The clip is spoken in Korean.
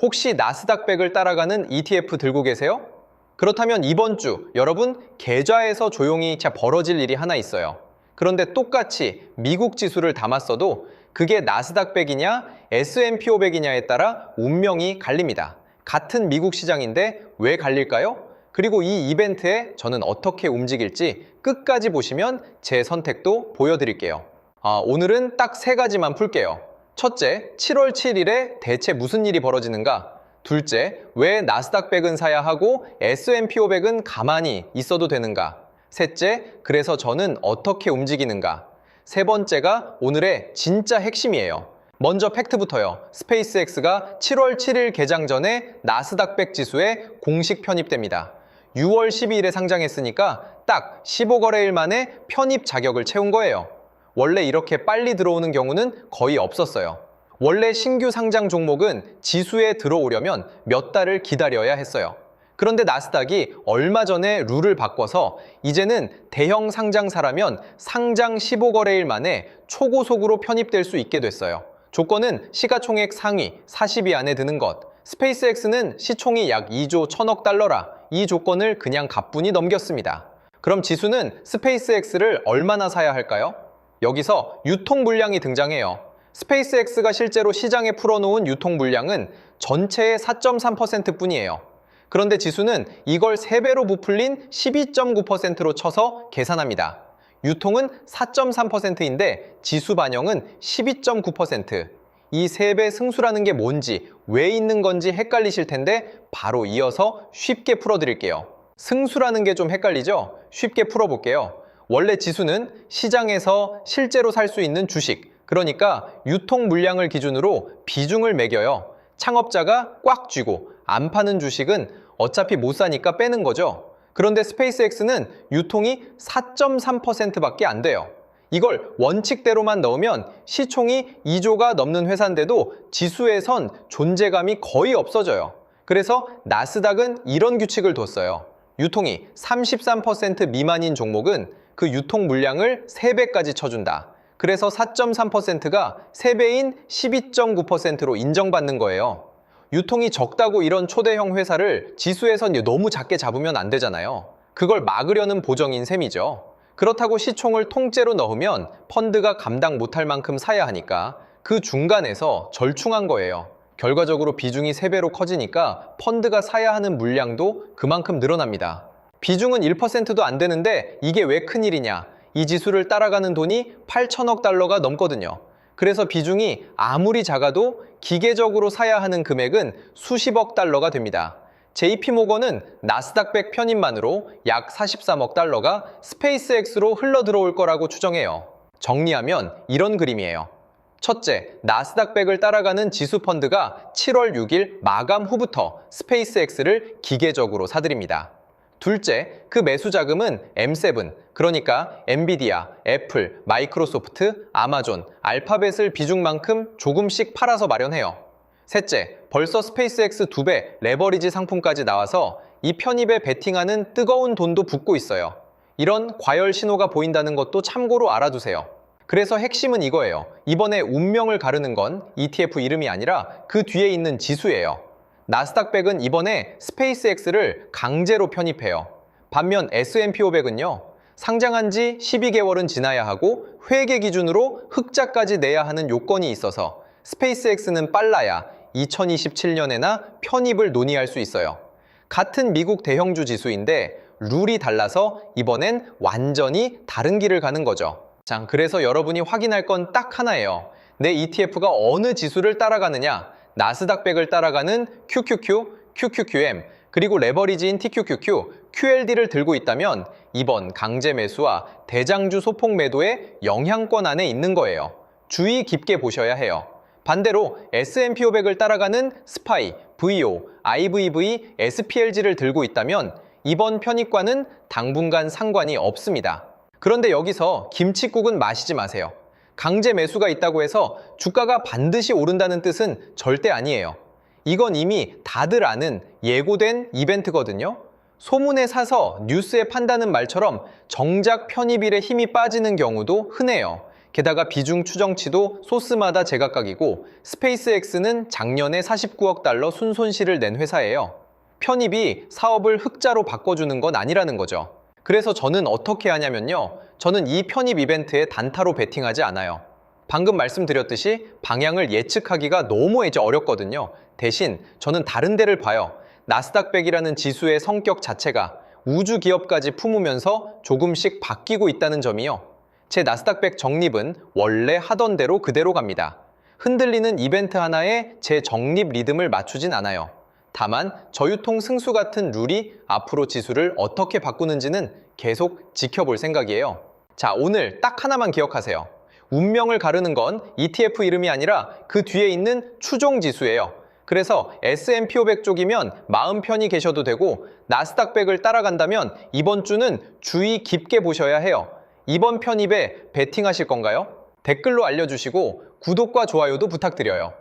혹시 나스닥백을 따라가는 ETF 들고 계세요? 그렇다면 이번 주 여러분 계좌에서 조용히 벌어질 일이 하나 있어요. 그런데 똑같이 미국 지수를 담았어도 그게 나스닥백이냐 S&P 500이냐에 따라 운명이 갈립니다. 같은 미국 시장인데 왜 갈릴까요? 그리고 이 이벤트에 저는 어떻게 움직일지 끝까지 보시면 제 선택도 보여드릴게요. 오늘은 딱 3가지만 풀게요. 첫째, 7월 7일에 대체 무슨 일이 벌어지는가? 둘째, 왜 나스닥백은 사야 하고 S&P 500은 가만히 있어도 되는가? 셋째, 그래서 저는 어떻게 움직이는가? 세 번째가 오늘의 진짜 핵심이에요. 먼저 팩트부터요. 스페이스X가 7월 7일 개장 전에 나스닥백 지수에 공식 편입됩니다. 6월 12일에 상장했으니까 딱 15거래일 만에 편입 자격을 채운 거예요. 원래 이렇게 빨리 들어오는 경우는 거의 없었어요. 원래 신규 상장 종목은 지수에 들어오려면 몇 달을 기다려야 했어요. 그런데 나스닥이 얼마 전에 룰을 바꿔서 이제는 대형 상장사라면 상장 15거래일 만에 초고속으로 편입될 수 있게 됐어요. 조건은 시가총액 상위 40위 안에 드는 것. 스페이스X는 시총이 약 2조 1000억 달러라. 이 조건을 그냥 가뿐히 넘겼습니다. 그럼 지수는 스페이스X를 얼마나 사야 할까요? 여기서 유통 물량이 등장해요. 스페이스X가 실제로 시장에 풀어놓은 유통 물량은 전체의 4.3% 뿐이에요. 그런데 지수는 이걸 3배로 부풀린 12.9%로 쳐서 계산합니다. 유통은 4.3%인데 지수 반영은 12.9%. 이 3배 승수라는 게 뭔지, 왜 있는 건지 헷갈리실 텐데 바로 이어서 쉽게 풀어드릴게요. 승수라는 게 좀 헷갈리죠? 쉽게 풀어볼게요. 원래 지수는 시장에서 실제로 살 수 있는 주식, 그러니까 유통 물량을 기준으로 비중을 매겨요. 창업자가 꽉 쥐고 안 파는 주식은 어차피 못 사니까 빼는 거죠. 그런데 스페이스X는 유통이 4.3%밖에 안 돼요. 이걸 원칙대로만 넣으면 시총이 2조가 넘는 회사인데도 지수에선 존재감이 거의 없어져요. 그래서 나스닥은 이런 규칙을 뒀어요. 유통이 33% 미만인 종목은 그 유통 물량을 3배까지 쳐준다. 그래서 4.3%가 3배인 12.9%로 인정받는 거예요. 유통이 적다고 이런 초대형 회사를 지수에선 너무 작게 잡으면 안 되잖아요. 그걸 막으려는 보정인 셈이죠. 그렇다고 시총을 통째로 넣으면 펀드가 감당 못할 만큼 사야 하니까 그 중간에서 절충한 거예요. 결과적으로 비중이 3배로 커지니까 펀드가 사야 하는 물량도 그만큼 늘어납니다. 비중은 1%도 안 되는데 이게 왜 큰일이냐? 이 지수를 따라가는 돈이 8천억 달러가 넘거든요. 그래서 비중이 아무리 작아도 기계적으로 사야 하는 금액은 수십억 달러가 됩니다. JP모건은 나스닥백 편입만으로 약 43억 달러가 스페이스X로 흘러 들어올 거라고 추정해요. 정리하면 이런 그림이에요. 첫째, 나스닥백을 따라가는 지수 펀드가 7월 6일 마감 후부터 스페이스X를 기계적으로 사들입니다. 둘째, 그 매수 자금은 M7, 그러니까 엔비디아, 애플, 마이크로소프트, 아마존, 알파벳을 비중만큼 조금씩 팔아서 마련해요. 셋째, 벌써 스페이스X 2배 레버리지 상품까지 나와서 이 편입에 베팅하는 뜨거운 돈도 붙고 있어요. 이런 과열 신호가 보인다는 것도 참고로 알아두세요. 그래서 핵심은 이거예요. 이번에 운명을 가르는 건 ETF 이름이 아니라 그 뒤에 있는 지수예요. 나스닥백은 이번에 스페이스X를 강제로 편입해요. 반면 S&P 500은요. 상장한 지 12개월은 지나야 하고 회계 기준으로 흑자까지 내야 하는 요건이 있어서 스페이스X는 빨라야 2027년에나 편입을 논의할 수 있어요. 같은 미국 대형주 지수인데 룰이 달라서 이번엔 완전히 다른 길을 가는 거죠. 자, 그래서 여러분이 확인할 건 딱 하나예요. 내 ETF가 어느 지수를 따라가느냐? 나스닥백을 따라가는 QQQ, QQQM, 그리고 레버리지인 TQQQ, QLD를 들고 있다면 이번 강제 매수와 대장주 소폭 매도의 영향권 안에 있는 거예요. 주의 깊게 보셔야 해요. 반대로 S&P 500을 따라가는 SPY, VO, IVV, SPLG를 들고 있다면 이번 편입과는 당분간 상관이 없습니다. 그런데 여기서 김칫국은 마시지 마세요. 강제 매수가 있다고 해서 주가가 반드시 오른다는 뜻은 절대 아니에요. 이건 이미 다들 아는 예고된 이벤트거든요. 소문에 사서 뉴스에 판다는 말처럼 정작 편입일에 힘이 빠지는 경우도 흔해요. 게다가 비중 추정치도 소스마다 제각각이고 스페이스X는 작년에 49억 달러 순손실을 낸 회사예요. 편입이 사업을 흑자로 바꿔주는 건 아니라는 거죠. 그래서 저는 어떻게 하냐면요. 저는 이 편입 이벤트에 단타로 베팅하지 않아요. 방금 말씀드렸듯이 방향을 예측하기가 너무 어렵거든요. 대신 저는 다른 데를 봐요. 나스닥 100이라는 지수의 성격 자체가 우주 기업까지 품으면서 조금씩 바뀌고 있다는 점이요. 제 나스닥 100 적립은 원래 하던 대로 그대로 갑니다. 흔들리는 이벤트 하나에 제 적립 리듬을 맞추진 않아요. 다만 저유통 승수 같은 룰이 앞으로 지수를 어떻게 바꾸는지는 계속 지켜볼 생각이에요. 자, 오늘 딱 하나만 기억하세요. 운명을 가르는 건 ETF 이름이 아니라 그 뒤에 있는 추종 지수예요. 그래서 S&P 500 쪽이면 마음 편히 계셔도 되고 나스닥 100을 따라간다면 이번 주는 주의 깊게 보셔야 해요. 이번 편입에 베팅하실 건가요? 댓글로 알려주시고 구독과 좋아요도 부탁드려요.